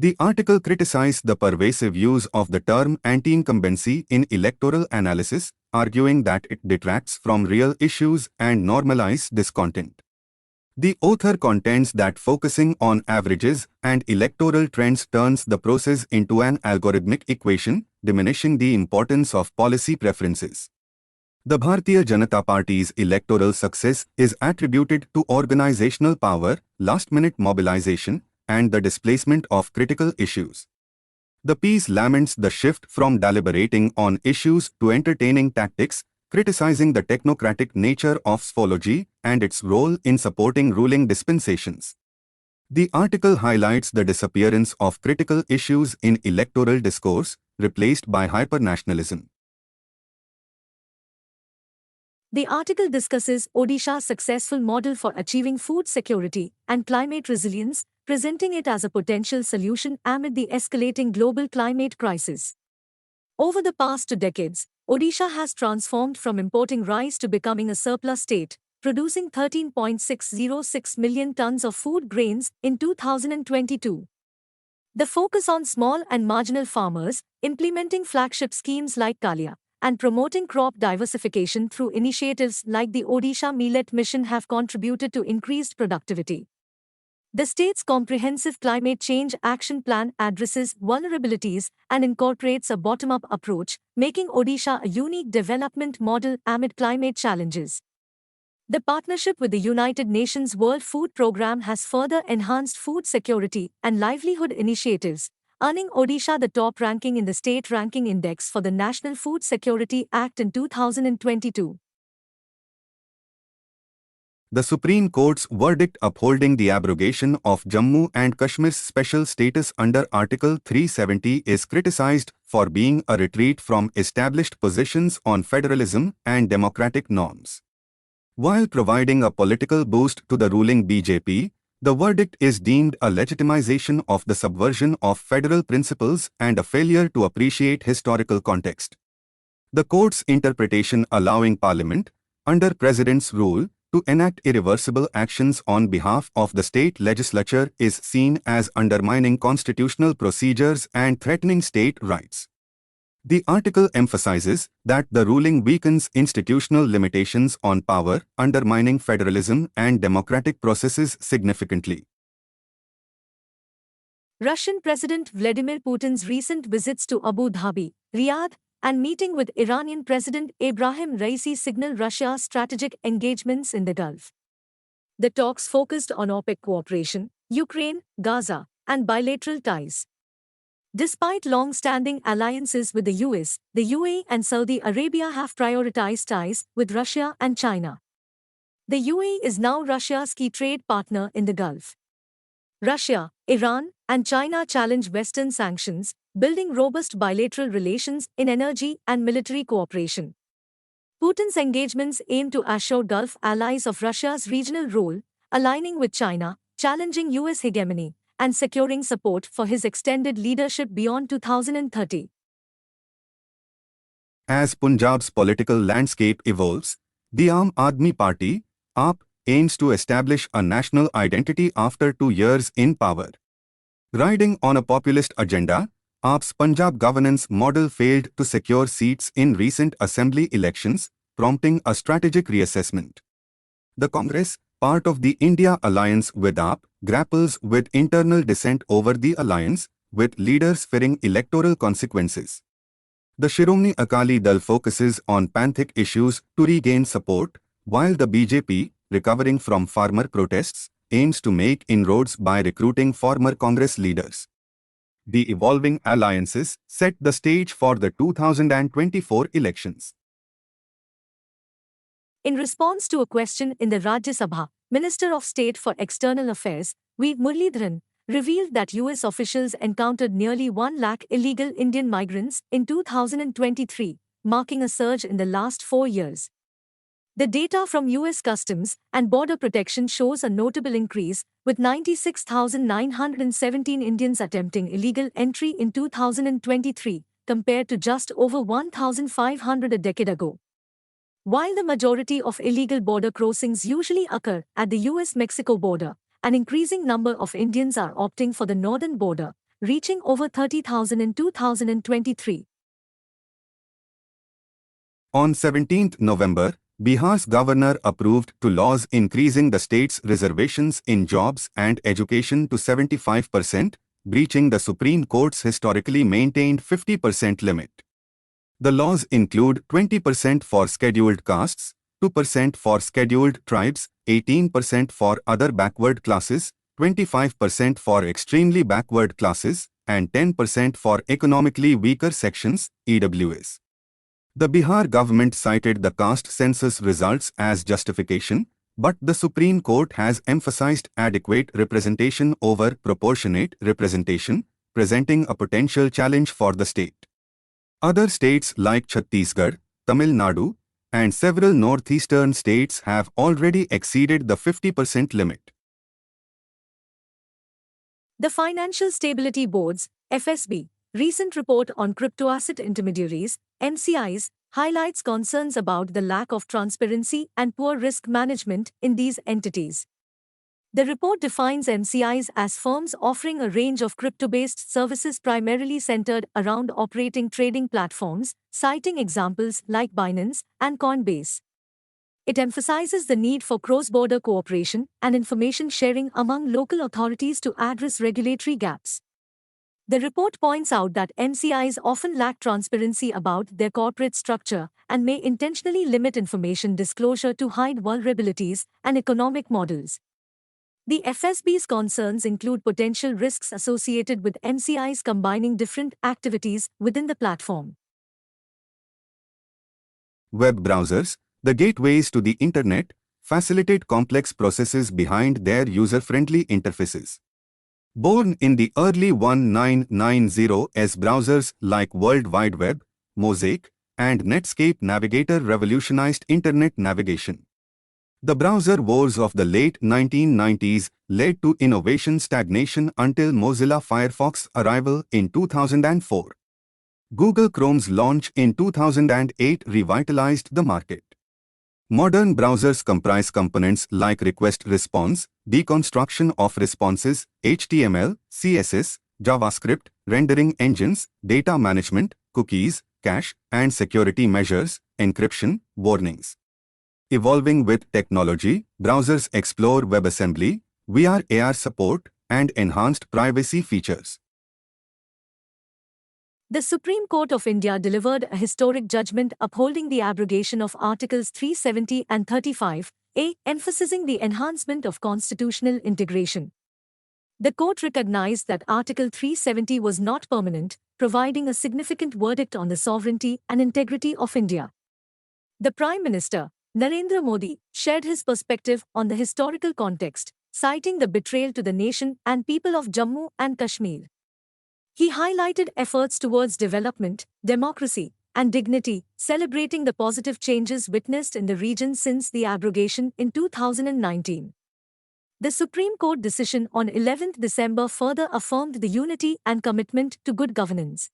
The article criticized the pervasive use of the term anti-incumbency in electoral analysis, arguing that it detracts from real issues and normalizes discontent. The author contends that focusing on averages and electoral trends turns the process into an algorithmic equation, diminishing the importance of policy preferences. The Bharatiya Janata Party's electoral success is attributed to organizational power, last-minute mobilization, and the displacement of critical issues. The piece laments the shift from deliberating on issues to entertaining tactics, criticizing the technocratic nature of psephology and its role in supporting ruling dispensations. The article highlights the disappearance of critical issues in electoral discourse, replaced by hypernationalism. The article discusses Odisha's successful model for achieving food security and climate resilience, presenting it as a potential solution amid the escalating global climate crisis. Over the past 2 decades, Odisha has transformed from importing rice to becoming a surplus state, producing 13.606 million tons of food grains in 2022. The focus on small and marginal farmers, implementing flagship schemes like Kalia, and promoting crop diversification through initiatives like the Odisha Millet Mission have contributed to increased productivity. The state's comprehensive climate change action plan addresses vulnerabilities and incorporates a bottom-up approach, making Odisha a unique development model amid climate challenges. The partnership with the United Nations World Food Programme has further enhanced food security and livelihood initiatives, earning Odisha the top ranking in the State Ranking Index for the National Food Security Act in 2022. The Supreme Court's verdict upholding the abrogation of Jammu and Kashmir's special status under Article 370 is criticized for being a retreat from established positions on federalism and democratic norms. While providing a political boost to the ruling BJP, the verdict is deemed a legitimization of the subversion of federal principles and a failure to appreciate historical context. The court's interpretation allowing Parliament, under President's rule, to enact irreversible actions on behalf of the state legislature is seen as undermining constitutional procedures and threatening state rights. The article emphasizes that the ruling weakens institutional limitations on power, undermining federalism and democratic processes significantly. Russian President Vladimir Putin's recent visits to Abu Dhabi, Riyadh, and meeting with Iranian President Ebrahim Raisi signal Russia's strategic engagements in the Gulf. The talks focused on OPEC cooperation, Ukraine, Gaza, and bilateral ties. Despite long-standing alliances with the US, the UAE and Saudi Arabia have prioritized ties with Russia and China. The UAE is now Russia's key trade partner in the Gulf. Russia, Iran, and China challenge Western sanctions, building robust bilateral relations in energy and military cooperation. Putin's engagements aim to assure Gulf allies of Russia's regional role, aligning with China, challenging US hegemony, and securing support for his extended leadership beyond 2030. As Punjab's political landscape evolves, the Aam Aadmi Party, AAP, aims to establish a national identity after 2 years in power. Riding on a populist agenda, AAP's Punjab governance model failed to secure seats in recent assembly elections, prompting a strategic reassessment. The Congress, part of the India alliance with AAP, grapples with internal dissent over the alliance, with leaders fearing electoral consequences. The Shiromani Akali Dal focuses on Panthic issues to regain support, while the BJP, recovering from farmer protests, aims to make inroads by recruiting former Congress leaders. The evolving alliances set the stage for the 2024 elections. In response to a question in the Rajya Sabha, Minister of State for External Affairs, V. Muralidharan, revealed that US officials encountered nearly 1 lakh illegal Indian migrants in 2023, marking a surge in the last 4 years. The data from US Customs and Border Protection shows a notable increase, with 96,917 Indians attempting illegal entry in 2023, compared to just over 1,500 a decade ago. While the majority of illegal border crossings usually occur at the US-Mexico border, an increasing number of Indians are opting for the northern border, reaching over 30,000 in 2023. On 17th November, Bihar's governor approved two laws increasing the state's reservations in jobs and education to 75%, breaching the Supreme Court's historically maintained 50% limit. The laws include 20% for scheduled castes, 2% for scheduled tribes, 18% for other backward classes, 25% for extremely backward classes, and 10% for economically weaker sections, EWS. The Bihar government cited the caste census results as justification, but the Supreme Court has emphasized adequate representation over proportionate representation, presenting a potential challenge for the state. Other states like Chhattisgarh, Tamil Nadu, and several northeastern states have already exceeded the 50% limit. The Financial Stability Board's FSB recent report on crypto-asset intermediaries, MCIs, highlights concerns about the lack of transparency and poor risk management in these entities. The report defines MCIs as firms offering a range of crypto-based services primarily centered around operating trading platforms, citing examples like Binance and Coinbase. It emphasizes the need for cross-border cooperation and information sharing among local authorities to address regulatory gaps. The report points out that MCIs often lack transparency about their corporate structure and may intentionally limit information disclosure to hide vulnerabilities and economic models. The FSB's concerns include potential risks associated with MCIs combining different activities within the platform. Web browsers, the gateways to the Internet, facilitate complex processes behind their user-friendly interfaces. Born in the early 1990s, browsers like World Wide Web, Mosaic, and Netscape Navigator revolutionized Internet navigation. The browser wars of the late 1990s led to innovation stagnation until Mozilla Firefox's arrival in 2004. Google Chrome's launch in 2008 revitalized the market. Modern browsers comprise components like request response, deconstruction of responses, HTML, CSS, JavaScript, rendering engines, data management, cookies, cache, and security measures, encryption, warnings. Evolving with technology, browsers explore WebAssembly, VR/AR support, and enhanced privacy features. The Supreme Court of India delivered a historic judgment upholding the abrogation of Articles 370 and 35A, emphasizing the enhancement of constitutional integration. The court recognized that Article 370 was not permanent, providing a significant verdict on the sovereignty and integrity of India. The Prime Minister, Narendra Modi, shared his perspective on the historical context, citing the betrayal to the nation and people of Jammu and Kashmir. He highlighted efforts towards development, democracy, and dignity, celebrating the positive changes witnessed in the region since the abrogation in 2019. The Supreme Court decision on 11 December further affirmed the unity and commitment to good governance.